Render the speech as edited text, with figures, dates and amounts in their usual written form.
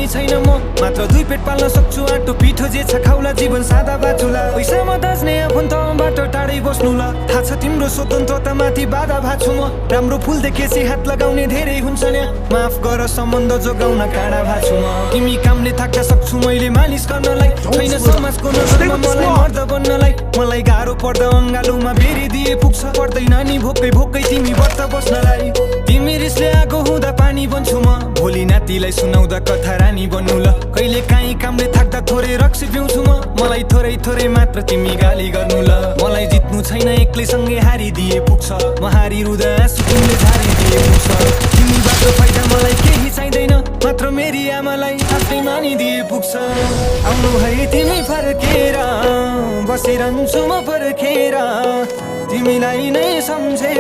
पनि छैन म मात्र 2 पेट पाल्न सक्छु आटो पिठो जे छ खाउला जीवन सादा बाचुला पैसामा दाज्ने आफन्तबाट टाढै बस्नु ल थाहा छ तिम्रो स्वतन्त्रता माथि बाधा भाछु म राम्रो फुल देखेपछि हात लगाउने धेरै हुन्छ नि माफ गर सम्बन्ध जोगाउन काँडा भाछु म तिमी कामले थाक्न सक्छु मैले मालिस गर्नलाई छैन समाजको नजरमा मलाई मर्द बन्नलाई मलाई गाह्रो पर्दा अङ्गालोमा बेरी दिए पुग्छ पर्दैन नि भोकै भोकै तिमी व्रत बस्नलाई तिमी रिसले आगो हुँदा पानी बन्छु म भोलि नातिलाई सुनाउँदा कथा रानी बन्नु ल कहिले काहीँ कामले थाक्दा थोरै रक्सी पिउँछु म मलाई थोरै थोरै मात्र तिमी गाली गर्नु ल मलाई जित्नु छैन एक्लै सँगै हारिदिए पुग्छ म हारिरुँदा आँसु तिमीले झारिदिए पुग्छ तिमीबाट फाइदा मलाई केही चाहिँदैन मात्र मेरी आमालाई आफ्नै मानिदिए पुग्छ आउनु है तिमी फर्केर बसिरहन्छु म पर्खेर तिमीलाई नै सम्झे